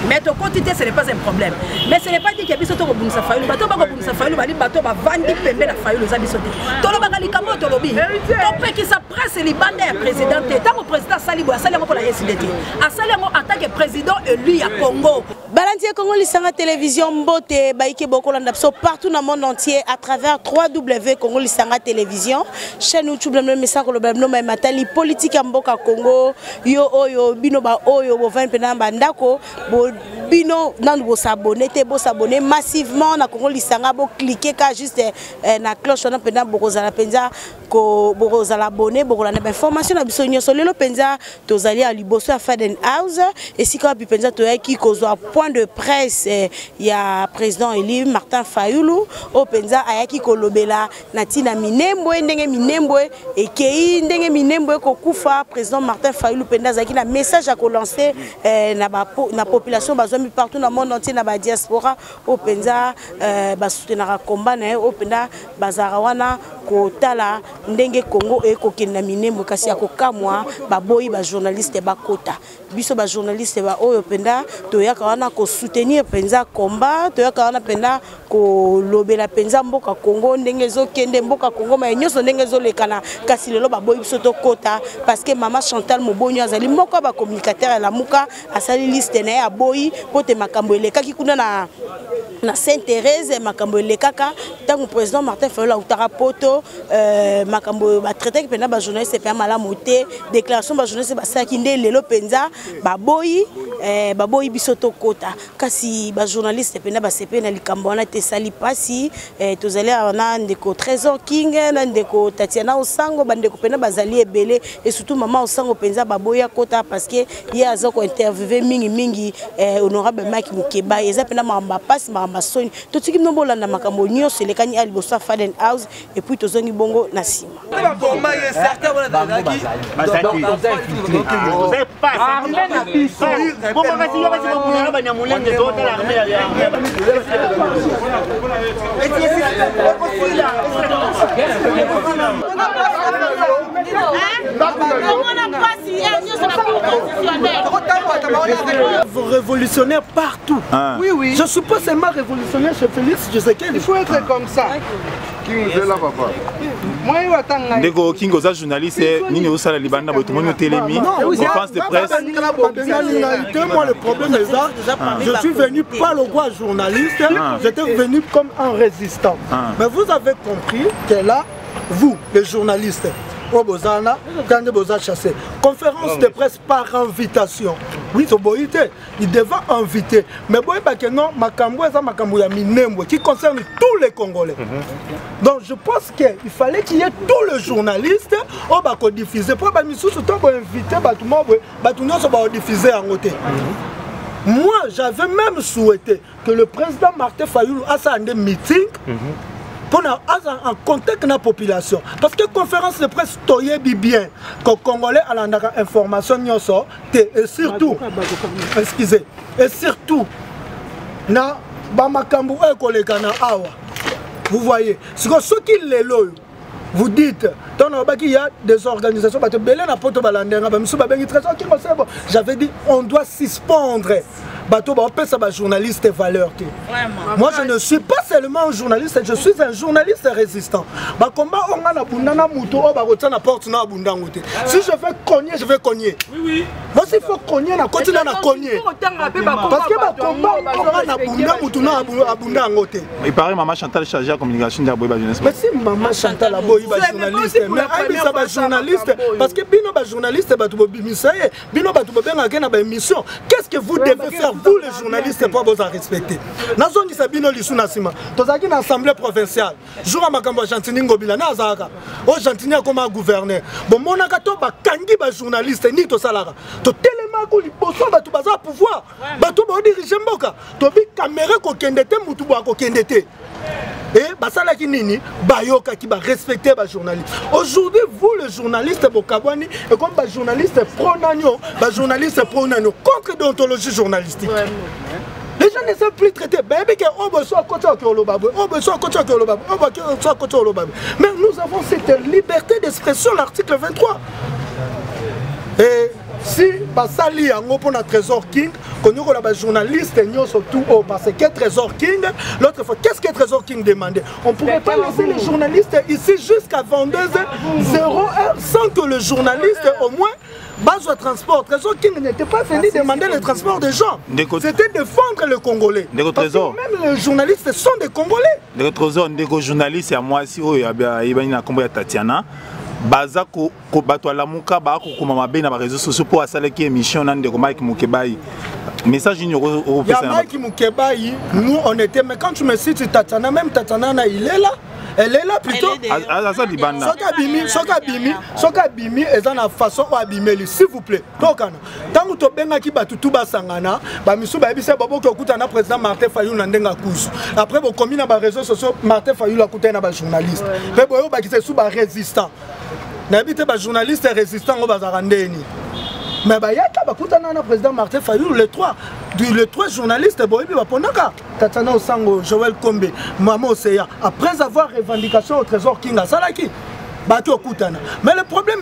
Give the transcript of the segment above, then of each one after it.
Mais ton quantité, ce n'est pas un problème. Mais ce n'est pas dit qu'il y a des bateaux qui s'appresse les bandes président. Tant que président Salibo a Salibo pour la SDT. A Salibo en tant que président élu à Congo. Balandier Congo Lisanga Télévision Mbote Baïke Bokolandapso partout dans le monde entier à travers 3W Congo Lisanga Télévision. Chaîne YouTube le message que le blabno ma matali politique à Mboka Congo yo oyo bino ba oyo bo 20 pena bandako bo bino nan bo s'abonner te bo s'abonner massivement na Congo Lisanga bo cliquer ka juste na cloche na pena bokozala penza ko bokozala abonné bokolanda ba information na biso nyoso lelo penza tozali a liboso à Faden House et si ka penza to yaki kozwa point de presse ya président élu Martin Fayulu o penza ayaki kolobela na tina minembwe ndenge minembwe ekei ndenge minembwe ko kufa président Martin Fayulu penza zaki na message à ko lancer na population bazombi partout dans le monde entier na ba diaspora o penza ba soutenir combat na o penza bazara wana ko tala ndenge Congo e ko kenda minembwe kasi akokamwa ba boyi ba journaliste ba kota biso ba journaliste ba oyo penza to yaka wana ko soutenir penza combat to yaka wana penza ko lobela penza mboka Congo ndenge zo kende mboka Congo ma nyoso ndenge zo lekana kasi lelo ba boyi biso to kota parce que maman Chantal Mobonyo azali moko ba communicateur la muka asali liste na ya boyi pote makambo elekaki kuna na Sainte-Thérèse makambo elekaka tango président Martin Fayulu utara poto makambo ba traité que penza ba journaliste pe malamu te déclaration ba journaliste ba saki nde lelo penza ba boyi biso to kota kasi ba journaliste penza ba sepe na likambo wana te sali pasi tozali na ndeko Trésor King na ndeko Tatiana Osango bandeko penza bazali ebele et surtout maman Osango penza ba boya kota parce que ye azoko interviewer mingi honorable Mike Mukeba eza penza mamba passe mamba soni to tiki nombo landa makambo nyonso lekani ali bosa Faden House et puis tozongi bongo na sima Révolutionnaire partout. Oui, oui. Je suppose seulement révolutionnaire chez Félix Tshisekedi. Il faut être comme ça. Ndeko Kingo za journaliste nini osala libanda botomonyo telemi conférence de presse. Moi le problème est ça, je suis venu pas le roi journaliste, j'étais venu comme un résistant. Mais vous avez compris que là, vous les journalistes Obozana, quand vous avez chassé. Conférence de presse par invitation. Oui, c'est bon, il devait inviter. Mais bon, non, qui concerne tous les Congolais. Donc je pense qu'il fallait qu'il y ait tous les journalistes qui diffuser. Pour que nous inviter, diffuser en côté. Moi, j'avais même souhaité que le président Martin Fayulu fasse un meeting. Pour en contact avec la population. Parce que la conférence de presse, toyebi bien que les Congolais ont l'information et surtout, excusez, et surtout, na bamakambu awa. Vous voyez, ce qui les loyaux, vous dites, il y a des organisations, j'avais dit, on doit suspendre. Journaliste valeur. Moi je ne suis pas seulement un journaliste, je suis un journaliste résistant. Si je veux cogner, je vais cogner. Moi s'il faut cogner, on continue à cogner. Parce que il paraît maman Chantal chargée à communication de la jeunesse. Mais si maman Chantal a beau journaliste, mais journaliste parce que bino journaliste bino mission. Qu'est-ce que vous devez faire vous les journalistes pas vous respecter. Nazongi sabino lisuna sima. Tozaki na assemblée provinciale. Jour à makambo Gentini Ngobila na azaka. O Gentini comme gouverneur. Bon monaka to ba kangi ba journaliste ni to salara. To telema ko liboso ba to baza pouvoir. Ba to ba diriger mboka. To bi caméra ko kendete mutu ba ko kendete. Et basala ki nini bayoka ki ba respecter ba journaliste. Aujourd'hui vous les journalistes bokabwani et comme ba journaliste pro-nagno, ba journaliste pro-nagno contre déontologie journalistique. Les gens ne savent plus traiter. Mais nous avons cette liberté d'expression, l'article 23. Et si Basali a un Trésor King, qu'on a un journaliste surtout parce que Trésor King, l'autre fois, qu'est-ce que Trésor King demandait? On ne pourrait pas laisser les journalistes ici jusqu'à 22h01 sans que le journaliste au moins base de transport. Trésor King n'était pas venu demander le transport des gens. C'était défendre le Congolais. Parce que même les journalistes sont des Congolais. Les Trésor, les journalistes, à moi aussi, il y a Tatiana. Baza ko bato la muka ba ko kuma mabe na ba réseaux sociaux pour asala ki émission nan de Mike Mukebai. Message ni au Mike Mukebai, nous on était, mais quand tu me cites Tatiana, même Tatiana il est là. Elle est là plutôt. Soka bimi est en façon ou abimeli, s'il vous plaît. Donc tant que tu benga ki batutu basangana, ba misu ba bise babo ko kutana président Martin Fayulu na ndenga kusu. Après bo komi na ba réseaux sociaux Martin Fayulu a kutana ba journaliste. Mais boyo ba ki se sous ba résistant. Na bité ba journaliste résistant au bazarandeni. Mais bah, il y a le président Martin Fayulu, les trois journalistes, Tatiana Osango, Joël Kombe, Maman Oseya, après avoir revendication au Trésor King à Salaki. Mais le problème,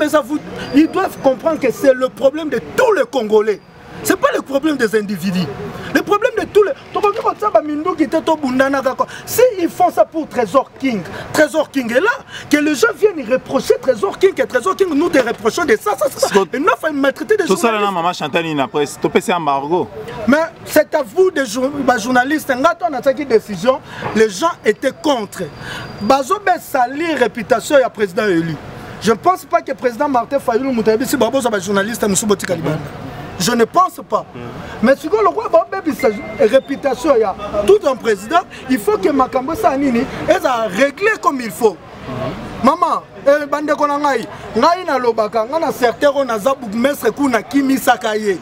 ils doivent comprendre que c'est le problème de tous les Congolais. Ce n'est pas le problème des individus. Le problème de tous les... Si ils font ça pour Trésor King est là, que les gens viennent reprocher Trésor King, que Trésor King nous te reprochons de ça. Et nous il m'a traité des journalistes. Tout ça, là, maman Chantal, il n'a pas embargo. Mais c'est à vous, des journalistes, quand on a pris une décision, les gens étaient contre. Bazo sali réputation et président élu. Je ne pense pas que le président Martin Fayulu Moutabi, si Babo est journaliste, Moussoubo Kalibanda. Je ne pense pas. Mais si le roi Babé réputation, il y a tout un président, il faut que Makambo Sanini ait à régler comme il faut. Maman, bande konangai, ngai na lobaka, ngana certain on a zabu mesre kuna kimi sakaye.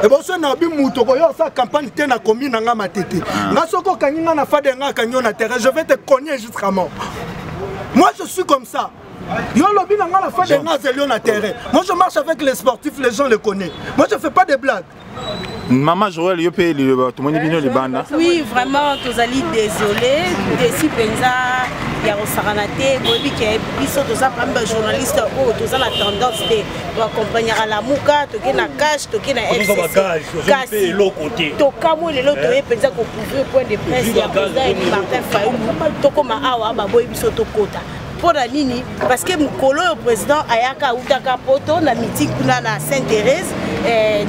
Et bon ça na bi mutoko yo sa campagne te na commune nga matete. Nga soko kaninga na fade nga kanyo na terrain, je vais te cogner jusqu'à mort. Moi je suis comme ça. Moi je marche avec les sportifs, les gens le connaissent. Moi je ne fais pas de blagues. Maman Joël, tout le monde est venu. Oui, vraiment, tous allés désolé. Déçu, Penza, il y a Osaranate, Bobi qui est biso, tous les journalistes, tous la tendance de accompagner à la Mouka, toquer na cash, toquer na FCC. Tokamo le lot de Penza qu'on pouvait point de presse, il y a président Martin Fayulu, Tokoma Awa, Baboy biso Tokota. Pour la nini parce que mukolo le président ayaka utaka poto na meeting kuna na Sainte-Thérèse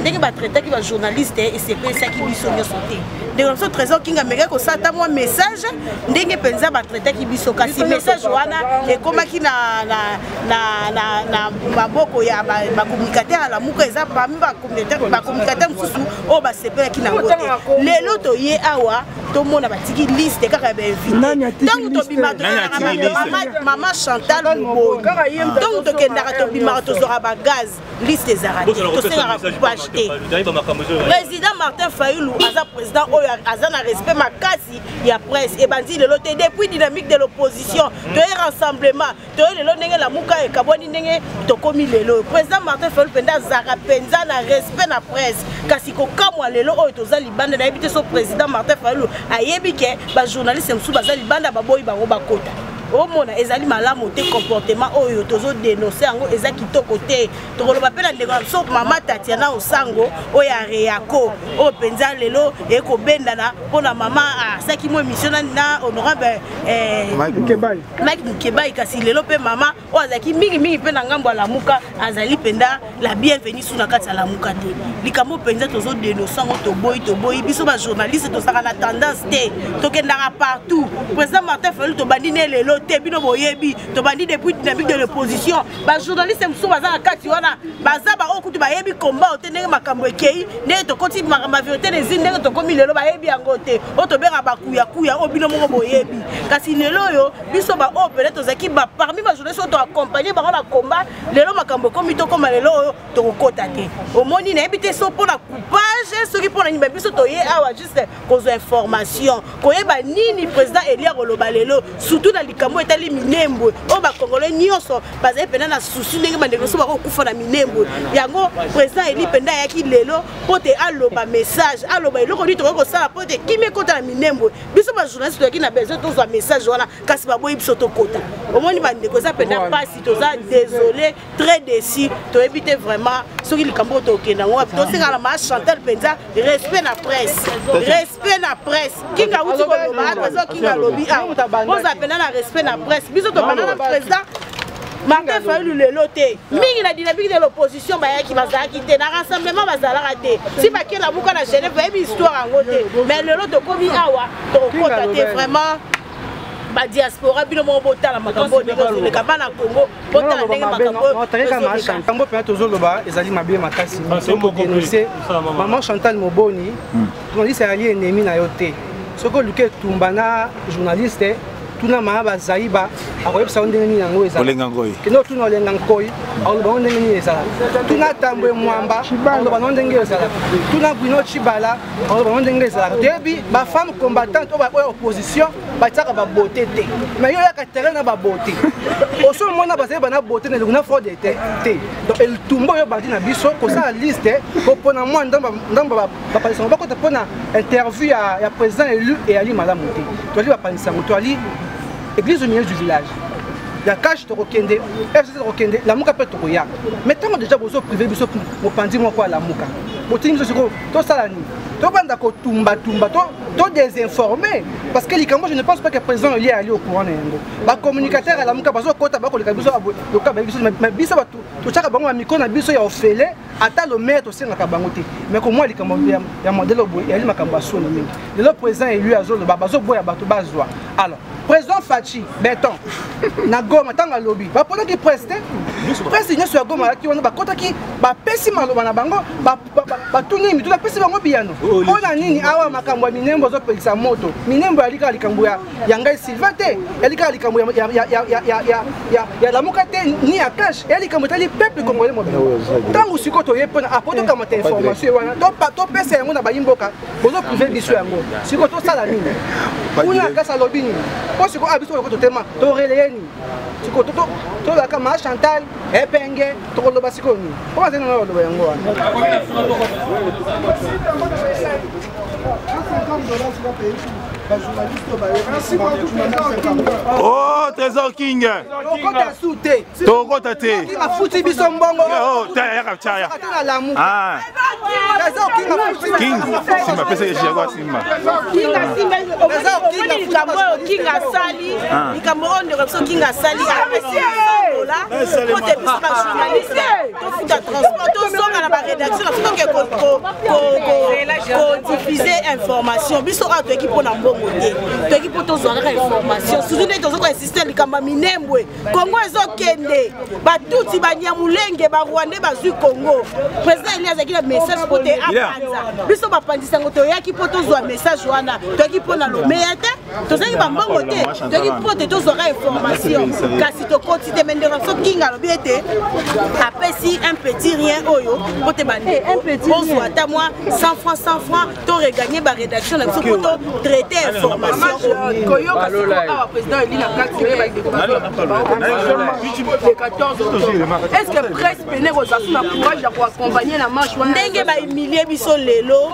ndenge ba traiter ki ba journaliste et c'est pas ça qui biso nyo sauté de comme ça Trésor King ameka ko sata moi message ndenge penza ba traiter ki biso kasi message wana et comme ki na maboko ya ba communicateur la muka eza parmi ba communicateur mususu o ba sepela ki na ngote lelo to ye awa to mona ba tiki liste kaka ba invité donc to bima Maman Chantal donc tu as gaz liste des arrêtés président Martin Fayulu aza président azana respect makasi ya presse et bandi le loté depuis dynamique de l'opposition de rassemblement de le ndenge la muka e kaboni ndenge to komi lelo président Martin Fayulu penda zara penza na respect na presse kasi ko kamwa lelo oyo toza libanda na yebite so président Martin Fayulu ayebi ke ba journaliste msu baza libanda baboyi bango bakota au monde ezali malamu te comportement oyo tozo dénoncer yango eza kitoko te tokoloba pe na ndeko so mama Tatiana Osango oya Reako o penza lelo eko bendana pona mama saki mo émission na honorable Mike Mukebai kasi lelo pe mama o azaki mingi pe na ngambo la muka azali penda la bienvenue suna kati la muka te likambo penza tozo dénoncer yango to boy biso ba journaliste to saka na tendance te tokendaka partout président Martin Fayulu to bandine lelo te bino boyebi to bandi depuis dynamique de l'opposition ba journaliste musu baza na kati wana baza ba okutu bayebi combat te ndenge makambo ekei ndenge to koti ma vérité des ndenge to komi lelo bayebi yango te o to bera bakuya kuya o bino moko boyebi kasi lelo yo biso ba o peut-être zaki ba parmi ba journaliste to accompagner ba na combat lelo makambo komi to koma lelo to kokota te omoni na ebite so pona coupage soki pona nyimba biso to ye awa juste cause information koyeba nini président Elia Koloba lelo surtout na likambo etali minembwe o ba congolais nyonso bazali pena na souci ndenge bandeko so bako kufa na minembwe yango président Eli penda yaki lelo pote aloba message aloba eloko ni to ko sala pote kimi kota na minembwe biso ba journaliste yaki na besoin to zo message wana kasi ba boyi biso to kota omoni bandeko za penda pasi to za désolé très déçu to éviter vraiment soki likambo to kenda ngo to singa la ma Chantal penza respect na presse kinga uti ko loba zo kinga lobi a pena na respect na presse biso to banana président Martin Fayulu lelo te mingi na dynamique de l'opposition bayaki bazalaki te na rassemblement bazalaka te si bakela buka na Genève bayebi histoire yango te mais lelo tokomi awa tokota te vraiment ba diaspora bino mo botala makambo de kabana Congo botala ndenge makambo tanga Chantal pe tozoloba ezali mabe makasi sombo dénoncer maman Chantal Moboni journaliste ali ennemi na yo te soko luke tumbana journaliste tuna mahaba zaiba akoyebisa ndenge nini yango ezala olenga ngoyi kino tuna olenga ngoyi aloba ndenge nini ezala tuna tambwe mwamba aloba ndenge ezala tuna gwino chibala aloba ndenge ezala debi ba femme combattante ba opposition bataka ba beauté te mais yo yaka terrain na ba beauté oso mona bazali bana beauté na luna fraude te donc el tumbo yo bandi na biso ko sa liste ko pona moi ndamba ba palisa ba ko te pona interview ya président élu et Ali Malamu te to ali ba palisa to ali église au milieu du village. Il y a cash de Rokende, FCC de Rokende, la mouka peut te regarder. Mais tant que déjà vous êtes privé, vous êtes pandi moi quoi la mouka. Vous êtes tout ça la nuit. Tout bandako tumba, tout désinformé. Parce que je ne pense pas que le président est allé au courant. Les communicateurs à la mouka, parce que quand on a le cas, mais biso tout ça bango miko na biso ya ofele ata le maître aussi na kabangote. Mais comme moi il y a modèle boy, il y a makamba soni mingi. Le président est lui azolo bazo boya bato bazwa. Alors président Fachi, béton, na goma tanga lobby. Ba pendant qui preste, preste sur goma qui on ba kota qui ba pesi maloba na bango, ba tuni mi tout la pesi bango biano. On a nini awa makambo minembo zo pelisa moto. Minembo alika likambo ya ngai Sylvate, alika likambo ya la mukate ni ya cash, alika motali peuple congolais mo. Tango sikoto yepona apoto kama information wana. To pesa yango na bayimboka, bozo privé biso yango. Sikoto sala nini? Una kasa lobby ni. Parce que abiso ko totema to releni siko to la kama Chantal epenge to lo basiko ni o azena na lo yango wana oh Trésor King Togo tate King afuti biso mbongo oh taya kapchaya ah Trésor King simba pesa ya jago simba King asali likambo ondo kapso King asali là côté biso ba journaliste to futa transport to songa na ba rédaction na futa ko diffuser information biso a to équipe na mbongo te to équipe to zonga information surtout ne to zo ko insister likamba minembwe Congo ezokende batuti banyamulenge ba Rwanda bazui Congo président Elias akila message côté apanza biso ba pandisa ngoto yaki poto zo message wana to équipe na lo meete to zongi ba mbongo te to équipe to zonga information kasi to quotidien mendera so kinga lo biete apesi un petit rien oyo pote bande un petit bonsoir à moi 100 francs to regagner ba rédaction na so poto traiter information koyo kasi ko président Eli na kati est-ce que presse pene ko zasuna courage pour accompagner la marche ndenge ba humilier biso lelo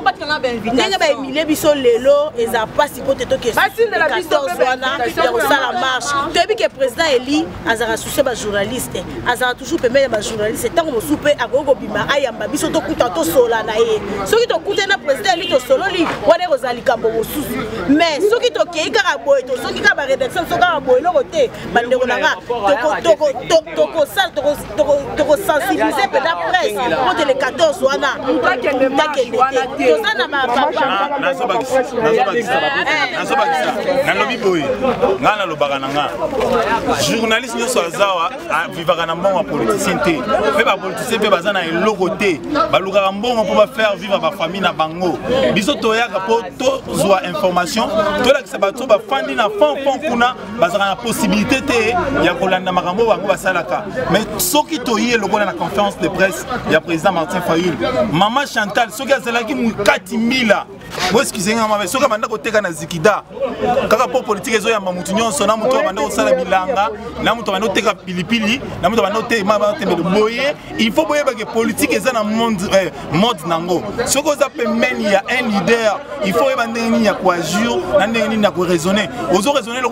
ndenge ba humilier biso lelo eza pasi pote to que basine de la biso wana ko sala marche to bi que président Eli azara soucier ba journaliste azara toujours permettre ba journaliste tant mo soupe akoko bima aya yamba biso tokuta tosola na ye soki tokuta na président li tosololi wana kozala likambo mosusu mais soki tokei kaka boye tosoki kaka barédaction so kaka boye eloko te bandeko na nga tokosensibilize pena presse pote le 14 wana takende te toza na nalobi boye nga nalobaka na nga journaliste nyonso azawa avivaka na mbongo ya politicien te mpe bapoliticien mpe baza na eloko te balukaka mbongo mpo bafaire vivre bafamille na bango biso toyaka mpo tozwa information tolakisa bato bafandi na fond kuna bazalaka na possibilité te ya kolanda makambo bango basalaka mais soki toyi elokola na conférence de presse ya président Martin Fayulu mama Chantal soki azalaki mokati mbila boeskizenga mabe soki abanda koteka na zikida kaka po politique ezoyamba mutu nyonso na mutu abanda kosala bilanga na mutu abanda koteka pilipili na mutu abanda kotembele boye il faut boyeba ke politique eza na mode nango soki oza pembeni ya un leader il faut yeba ndenge nini ya koagir na ndenge nini ya koraisonner ozoraisonner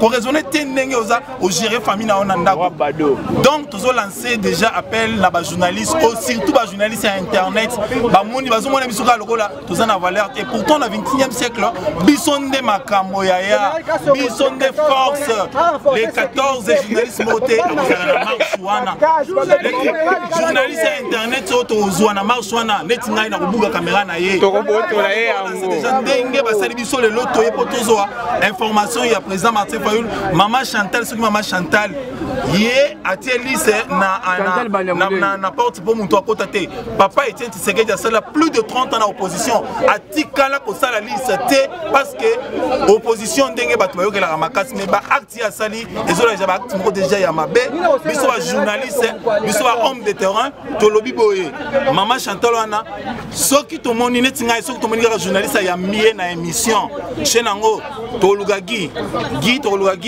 koraisonner te ndenge oza ogérer famille na yo na ndako donc tozolancer déjà appel na bajournaliste surtout bajournaliste ya internet bamoni bazomona biso kaka lokola toza na valeur et pourtant na 21e siècle biso nde makambo yaya biso nde force les 14 journalistes moté akozala na marche wana journaliste ya internet oyo tozwa na marche wana neti ngai na kobuka kamera na ye déjà ndenge basali biso lelo toye po tozwa information ya président Martin Fayulu mama Chantal soki mama Chantal ye atie lise na porte po mutu akota te papa Etienne Tshisekedi asala plus de 30 ans na opposition atikala kosala lise te parce que opposition ndenge bato bayokelaka makasi mais ba acte asali ezola déjà ba acte moko déjà ya mabe biso ba journaliste biso ba homme de terrain tolobi boye mama Chantal wana soki tomoni neti ngai soki tomoni kaka journaliste ya mie na émission chaîne nango tolugagi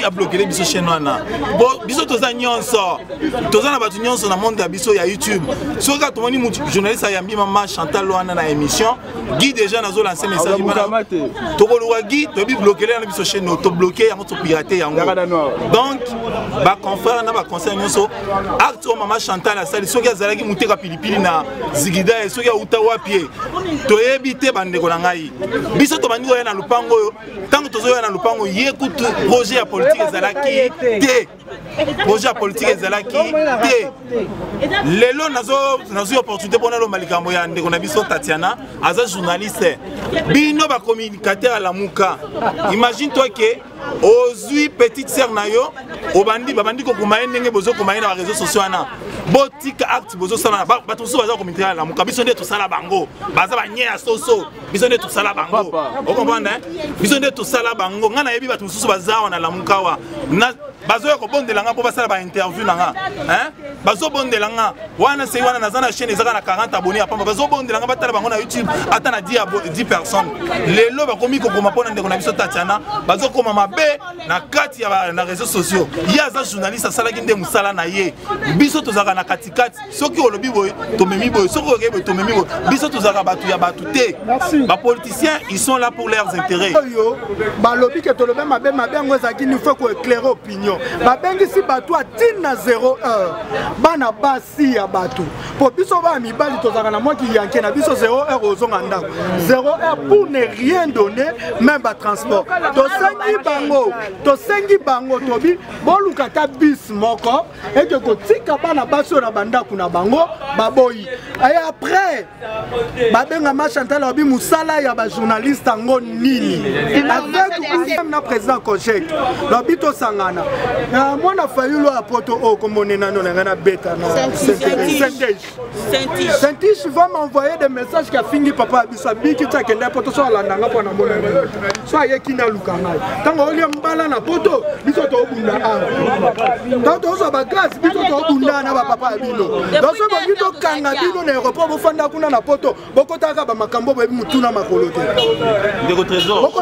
a bloqué biso chaîne wana biso toza nyonso toza na bato nyonso na monde ya biso ya YouTube soki kaka tomoni journaliste ya mbi mama Chantal wana na émission Guy déjà nazo lancer message tokolugagi tobi bloqué na biso chaîne to bloqué yango to pirater yango donc ba confrère na ba conseil nyonso acte mama Chantal asali soki azalaki muteka pilipili na zigida soki auta wapi toyebi te bandeko na ngai biso to bandi oya na lupango oyo tango tozoya na lupango ye kutu projet ya politique ezalaki te projet ya politique ezalaki te lelo nazo opportunité pona lo malikambo ya ndeko na biso Tatiana aza journaliste bino ba communicateur à la muka imagine toi que ozui petite sœur na yo babandi ko kumaye ndenge bozo kumaye na réseaux sociaux na botika acte bozo sala bato so baza communicateur à la muka biso nde to sala bango baza ba nye ya soso biso nde to sala bango o comprendre biso nde to sala bango ngana yebi bato so baza na la muka wa na bazo ko bondelanga po basala ba interview nanga bazo bondelanga wana sei wana nazana chaîne ezaka na 40 abonnés apamba bazo bondelanga batala bango na YouTube ata na 10 personnes lelo bakomi ko koma pona ndeko na biso Tatiana bazo koma mabe na kati ya na réseaux sociaux yaza journaliste asala kinde musala na ye biso tozaka na katikati soki olobi boy to memi boy soki okebe to memi boy biso tozaka batu ya batu te ba politiciens ils sont là pour leurs intérêts ba lobi ke to lobe mabe ngo ezaki il faut ko éclairer opinion ba bengi si batu a tina 0 heure bana basi ya batu po biso ba mibali tozaka na moi ki yanke na biso 0 heure ozonga ndako 0 heure pour ne rien donner même ba transport to sengi bango tobi boluka ta bis moko et que kotika bana baso na bandako na bango baboyi et après babenga ma Chantal obi musala ya ba journaliste ngo nini avec na président Kojek lobi to sangana mwana Fayulu apoto o komone nano na beta na Saint-Tiche va m'envoyer des messages qui a fini papa abisa biki ta kenda poto so landanga pona mona so ayeki na lukanga tango oli mbala na poto biso to bunda a to so ba classe biso to bunda na ba papa abino donc so bongi to kanga bino na aéroport bo fanda kuna na poto bokotaka ba makambo ba mutuna makolo te ndeko trésor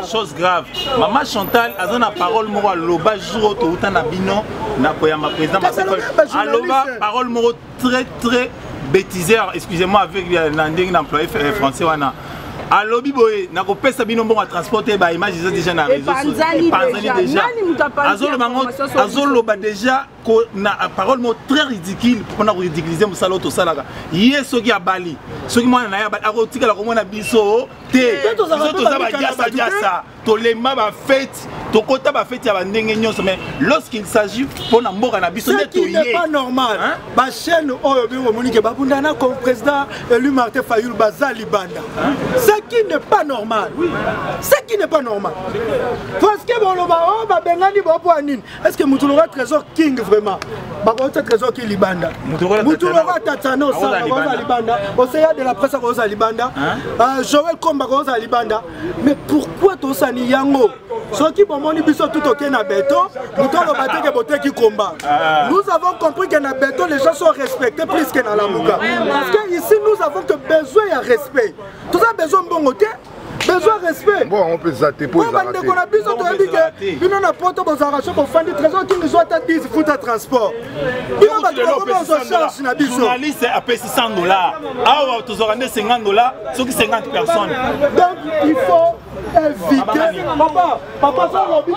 chose grave maman Chantal azana parole moko loba jour to utana bino na koyama président aloba parole moko très bêtiseur excusez-moi avec l'ending employé français wana alobi boye na kopesa bino mbongo transporter ba image ça déjà na réseau déjà azoloba déjà ko na parole mo très ridicule pour na ridiculiser musalo to salaka yeso ki abali soki mwana na ya akotika la komona biso te to za ba jasa to lema ba fête to kota ba fête ya ba ndenge nyonso mais lorsqu'il s'agit pour na mboka na biso to yé c'est pas normal ba chaîne oyo bingo monike ba bundana comme président élu Martin Fayulu bazali banda ce qui n'est pas normal ce qui n'est pas normal parce que bon oh ba bengani ba po anine est-ce que mutulora trésor king vraiment ba ko trésor ki libanda mutulora tatano ça ba libanda oseya de la presse ko za libanda Joël Komba ko za libanda mais pourquoi to sani yango soki bomoni biso tout ok na béton mutolo bateke boteki combat nous avons compris que na béton les gens sont respectés plus que dans la Muga parce que ici nous avons que besoin de respect tout ça besoin de bon côté besoin de respect bon on peut s'attendre pour ça on a besoin de dire que nous na poto bozarachon pour faire du trésor qui nous soit à 10 foot à transport il va comment on se charge na biso journaliste a payé $600 awa tous organiser $50 ceux qui 50 personnes donc il faut éviter papa ça lobby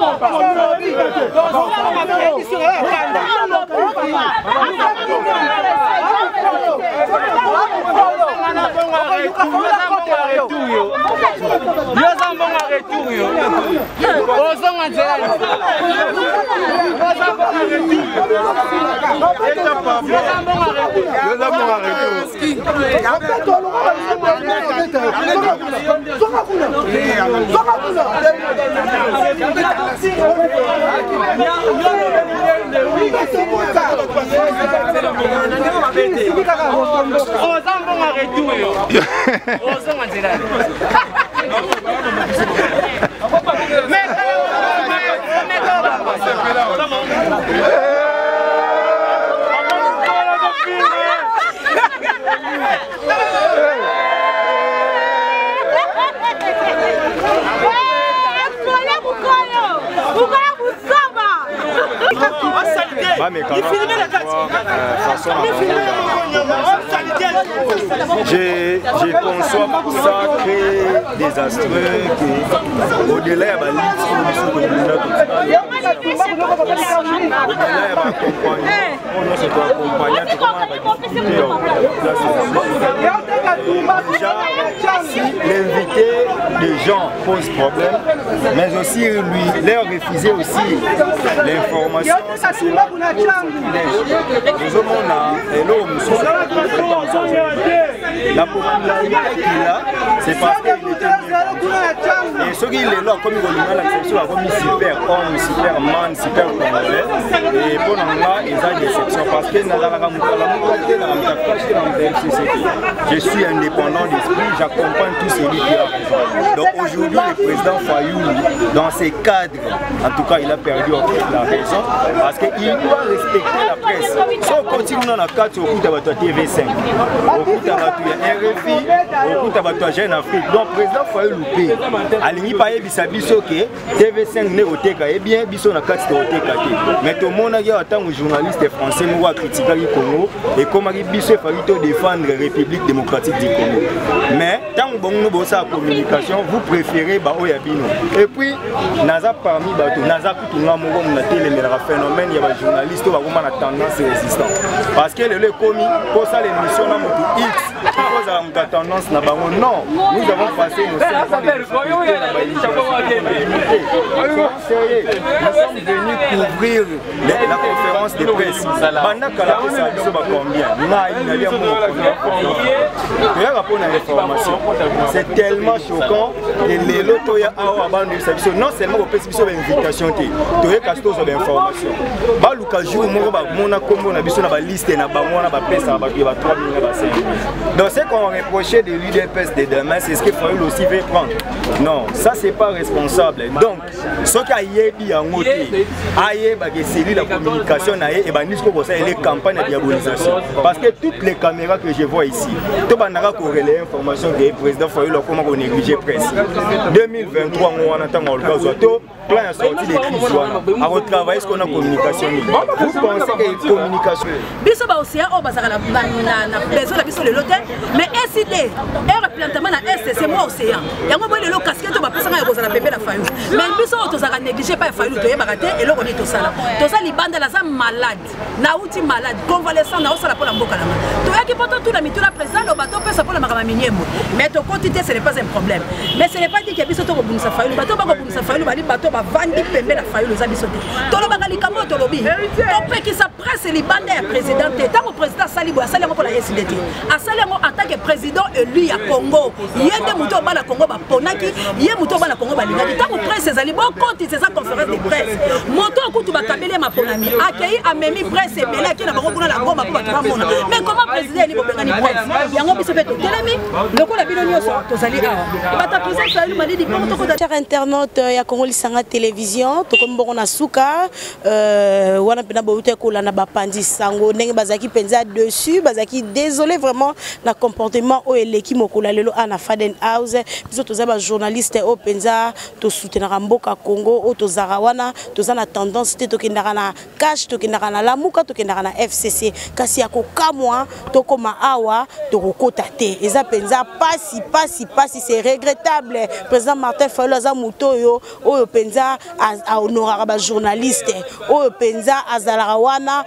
Je conçois pour ça que désastreux que au-delà de la l'invité des gens pose problème, mais aussi lui leur refuser aussi l'information. La popularité qu'il a, c'est parce qu'il était et ce qu'il est là, comme il a l'acception, comme super homme, superman, super congolais. Et pour nous, il y a des exceptions parce que je suis indépendant d'esprit, j'accompagne tous celui qui a raison. Donc aujourd'hui, le président Fayulu, dans ses cadres, en tout cas, il a perdu la raison parce qu'il doit respecter la presse. Si on continue dans la carte, au coup de TV5, au coup de RFI, au coup de Jeune Afrique. Donc, le président Fayulu loupé. Aligny Paye Bissabiso que TV5 n'est au TK, et bien, Bisso n'a qu'à se au TK. Mais tout le monde a dit en tant que journaliste français, nous avons critiqué le Congo et comment Bisso a défendre la République démocratique du Congo. Mais tant que nous avons la communication, vous préférez Baoyabino. Et puis, Naza parmi Bato, Naza Koutouna Mogo, on a télé, phénomène, il y a des journalistes qui ont tendance résistante. Parce que le commis, pour ça, l'émission a X, qui pose la tendance, non, nous avons passé nos 5 ans de nous sommes venus couvrir la conférence de presse. C'est tellement choquant que les lotos non seulement au pays de l'invitation, tu es casté sur l'information. Donc ce qu'on reprochait de l'UDPS de demain, c'est ce qu'il faut aussi veut prendre. Non, ça c'est pas responsable. Donc, ce qui a été en côté, c'est la communication et les campagnes de diabolisation. Parce que toutes les caméras que je vois ici, tout le monde a corrélé l'information que le président Fayulu comment on néglige presse. 2023, on attend le cas plein de sorties des crises. À retravailler ce qu'on a communication. Vous pensez que la communication. Biso ba océan besoin de biso le lotel mais SID et replantement na est c'est moi aussi séant yango boy lelo casquette ba pesa nga kozala pembe la fayu mais biso tozaka négliger pas fayu to yeba te eloko ni tosala tozali banda la za malade na uti malade convalescent na osala pour la mboka la to yaki poto tout la mitula président lo bato pesa pour la makama minyemo mais to quantité ce n'est pas un problème mais ce n'est pas dit que biso to ko bungisa fayu bato ba ko bungisa fayu bali bato ba vandi pembe la fayu za biso te to lo banga likambo to lobi to peki sa presse li banda ya président tant que président sali bo asali ngo pour la SDT asali ngo en tant que président élu ya Congo yende muto ba la Congo ba ponaki ye muto ba la Congo ba lingaki tant que presse ezali bon compte c'est sa conférence de presse moto okutu ba kabele ma ponami akei amemi presse ebele ki na bango kuna la ngoma pour ba mona mais comment président eli bo bengani presse yango biso beto telemi lokola bino nyoso tozali awa bata président sali malidi moto ko chers internautes ya Congo Lisanga télévision to kombongo na suka wana pena bo ute kola na ba pandi sango ndenge bazaki penza dessus bazaki désolé vraiment na comportement o eleki mokola lelo ana Faden House biso toza ba journaliste o penza to soutenir mboka Congo o to zarawana toza na tendance te to kendaka na cash to kendaka na lamuka to kendaka na FCC kasi ya kokamwa to koma awa to kokota te eza penza pasi c'est regrettable président Martin Fayulu aza muto yo oyo penza a honorer ba journaliste oyo penza azalaka wana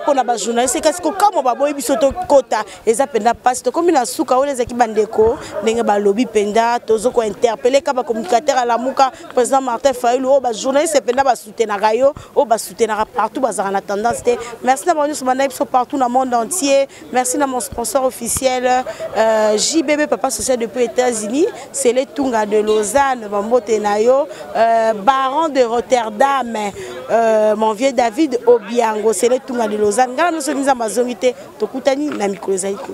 pona ba journaliste kasi kokamwa ba boyi biso to kota eza penza pasi to komi na suka oyo ezaki bandeko ndenge ba lobby penza tozo ko interpeller ka ba communicateur à la muka président Martin Fayulu o ba journaliste penza ba soutenaka yo o ba soutenaka partout bazaka na tendance te merci na banu subana biso partout dans le monde entier merci na mon sponsor officiel JBB Papa Social depuis États-Unis c'est les Tunga de Lausanne Bambote Nayo Baron de Rotterdam mon vieux David Obiango c'est les Tunga de Lausanne ngala no so nza mazongite tokutani na mikolo zaiko